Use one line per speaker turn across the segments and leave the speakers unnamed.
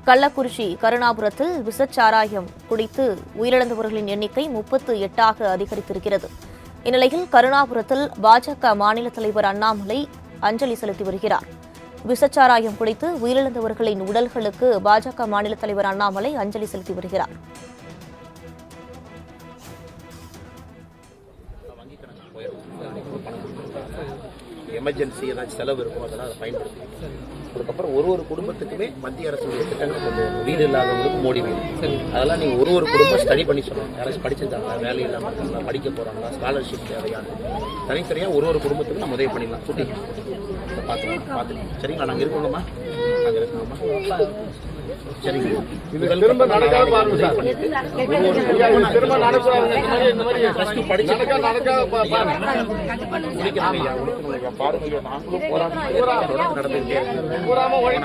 கள்ளக்குறிச்சி கருணாபுரத்தில் விஷச்சாராயம் குடித்து உயிரிழந்தவர்களின் எண்ணிக்கை 38ஆக அதிகரித்திருக்கிறது. இந்நிலையில் கருணாபுரத்தில் பாஜக மாநில தலைவர் அண்ணாமலை அஞ்சலி செலுத்தி வருகிறார். விஷச்சாராயம் குடித்து உயிரிழந்தவர்களின் உடல்களுக்கு பாஜக மாநில தலைவர் அண்ணாமலை அஞ்சலி செலுத்தி வருகிறார்.
எமர்ஜென்சி ஏதாச்சும் செலவு இருக்கும், அதெல்லாம் அதை பயன்படுத்தி அதுக்கப்புறம் ஒரு குடும்பத்துக்குமே மத்திய அரசுடைய திட்டங்கள் கொண்டு வரும். வீடு இல்லாதவங்களுக்கு மோடி வீடு, அதெல்லாம் நீங்கள் ஒரு குடும்பம் ஸ்டடி பண்ணி சொல்லணும். யாராச்சும் படிச்சிருந்தாங்களா, வேலை இல்லாமல் இருக்காங்களா, படிக்க போகிறாங்களா, ஸ்காலர்ஷிப் தேவையான தனித்தனியாக ஒரு குடும்பத்துக்கு நம்ம உதவி பண்ணிடலாம். கூட்டிங்க பார்த்துக்கலாம். சரிங்களா? நாங்கள் இருக்கோங்கம்மா, நாங்கள் இருக்கோங்கம்மா. சரிங்க.
திரும்ப நடக்காத பாருங்க சார். திரும்ப
பாருங்க,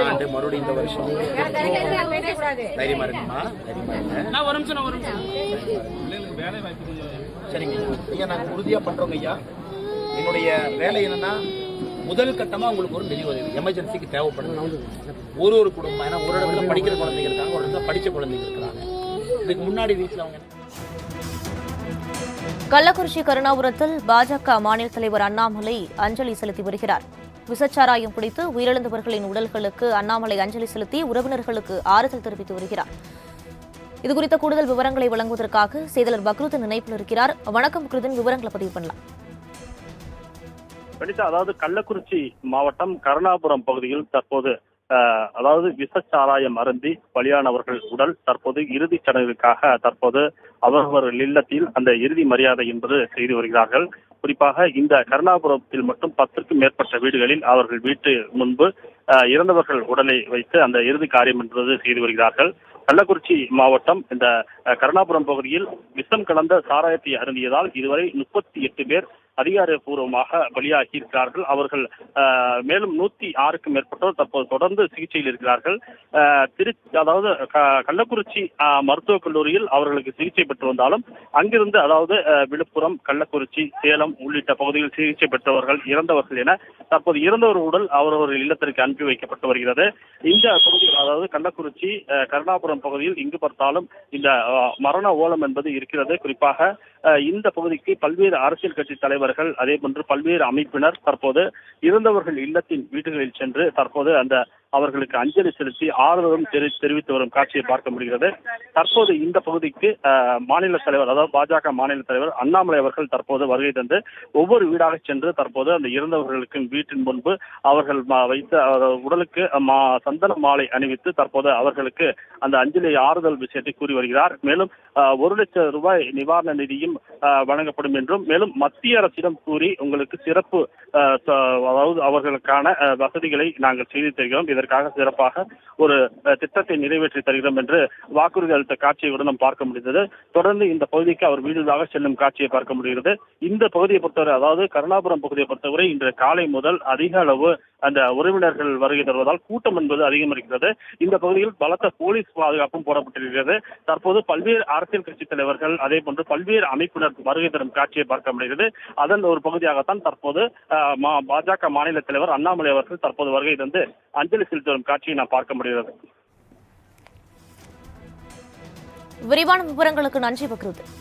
நாங்களும் மறுபடியும் இந்த வருஷம் தைரியமா இருக்குமா? சரிங்க ஐயா, நாங்கள் உறுதியா பண்றோங்க ஐயா. என்னுடைய வேலை என்னன்னா, முதல் கட்டமா உங்களுக்கு ஒரு நிதி உதவி எமர்ஜென்சிக்கு தேவைப்படுது. ஒரு குடும்பம், ஏன்னா ஒரு இடத்துல படிக்கிற குழந்தைங்க இருக்காங்க, ஒரு இடத்துல படிச்ச குழந்தைங்க இருக்கிறாங்க. இதுக்கு முன்னாடி வீட்டில் அவங்க
கள்ளக்குறிச்சி கருணாபுரத்தில் பாஜக மாநில தலைவர் அண்ணாமலை அஞ்சலி செலுத்தி வருகிறார். விஷச்சாராயம் குடித்து உயிரிழந்தவர்களின் உடல்களுக்கு அண்ணாமலை அஞ்சலி செலுத்தி உறவினர்களுக்கு ஆறுதல் தெரிவித்து வருகிறார். இதுகுறித்த கூடுதல் விவரங்களை வழங்குவதற்காக செய்தியாளர் பக்ருதீன் இணைப்பில் இருக்கிறார். வணக்கம் பக்ருதீன், விவரங்களை பதிவு பண்ணலாம்.
அதாவது கள்ளக்குறிச்சி மாவட்டம் கருணாபுரம் பகுதியில் தற்போது விஷச்சாராயம் அருந்தி பலியானவர்கள் உடல் தற்போது இறுதிச் சடங்குக்காக தற்போது அவரவர் இல்லத்தில் அந்த இறுதி மரியாதை என்பது செய்து வருகிறார்கள். குறிப்பாக இந்த கருணாபுரத்தில் மட்டும் 10க்கும் மேற்பட்ட வீடுகளில் அவர்கள் வீட்டு முன்பு இறந்தவர்கள் உடலை வைத்து அந்த இறுதி காரியம் என்பது செய்து வருகிறார்கள். கள்ளக்குறிச்சி மாவட்டம் இந்த கருணாபுரம் பகுதியில் விஷம் கலந்த சாராயத்தை அருந்தியதால் இதுவரை 38 பேர் அதிகாரப்பூர்வமாக பலியாகி இருக்கிறார்கள். அவர்கள் மேலும் 106க்கும் மேற்பட்டோர் தற்போது தொடர்ந்து சிகிச்சையில் இருக்கிறார்கள். கள்ளக்குறிச்சி மருத்துவக் கல்லூரியில் அவர்களுக்கு சிகிச்சை பெற்று வந்தாலும் அங்கிருந்து விழுப்புரம், கள்ளக்குறிச்சி, சேலம் உள்ளிட்ட பகுதிகளில் சிகிச்சை பெற்றவர்கள், இறந்தவர்கள் என தற்போது இறந்தவர் உடல் அவரவர்கள் இல்லத்திற்கு அனுப்பி வைக்கப்பட்டு வருகிறது. இந்த பகுதியில் கள்ளக்குறிச்சி கருணாபுரம் பகுதியில் இங்கு பார்த்தாலும் இந்த மரண ஓலம் என்பது இருக்கிறது. குறிப்பாக இந்த பகுதிக்கு பல்வேறு அரசியல் கட்சி தலைவர்கள், அதே போன்று பல்வேறு அமைப்பினர் தற்போது இறந்தவர்கள் இல்லத்தின் வீடுகளில் சென்று தற்போது அவர்களுக்கு அஞ்சலி செலுத்தி ஆறுதலும் தெரிவித்து வரும் காட்சியை பார்க்க முடிகிறது. தற்போது இந்த பகுதிக்கு மாநில தலைவர், அதாவது பாஜக மாநில தலைவர் அண்ணாமலை அவர்கள் தற்போது வருகை தந்து ஒவ்வொரு வீடாக சென்று தற்போது அந்த இறந்தவர்களுக்கு வீட்டின் முன்பு அவர்கள் வைத்த உடலுக்கு சந்தன மாலை அணிவித்து தற்போது அவர்களுக்கு அந்த அஞ்சலி ஆறுதல் விஷயத்தை கூறி வருகிறார். மேலும் 1 லட்சம் ரூபாய் நிவாரண நிதியும் வழங்கப்படும் என்றும், மேலும் மத்திய அரசிடம் கூறி உங்களுக்கு சிறப்பு அவர்களுக்கான வசதிகளை நாங்கள் செய்து தருகிறோம், இதற்காக சிறப்பாக ஒரு திட்டத்தை நிறைவேற்றி தருகிறோம் என்று வாக்குறுதி அளித்த காட்சியை நாம் பார்க்க முடிந்தது. தொடர்ந்து இந்த பகுதிக்கு அவர் வீடுகளாக செல்லும் காட்சியை பார்க்க முடிகிறது. இந்த பகுதியை பொறுத்தவரை, அதாவது கருணாபுரம் பகுதியை பொறுத்தவரை இன்று காலை முதல் அதிக அளவு அந்த உறவினர்கள் வருகை தருவதால் கூட்டம் என்பது அதிகம் இருக்கிறது. இந்த பகுதியில் பலத்த போலீஸ் பாதுகாப்பும் போடப்பட்டிருக்கிறது. தற்போது பல்வேறு அரசியல் கட்சி தலைவர்கள், அதே போன்று பல்வேறு அமைப்பினர் வருகை தரும் காட்சியை பார்க்க முடிகிறது. அதன் ஒரு பகுதியாகத்தான் தற்போது பாஜக மாநில தலைவர் அண்ணாமலை அவர்கள் தற்போது வருகை தந்து அஞ்சலி செலுத்தி வரும் காட்சியை நாம் பார்க்க முடிகிறது.
விரிவான விவரங்களுக்கு நன்றி பக்ருதீன்.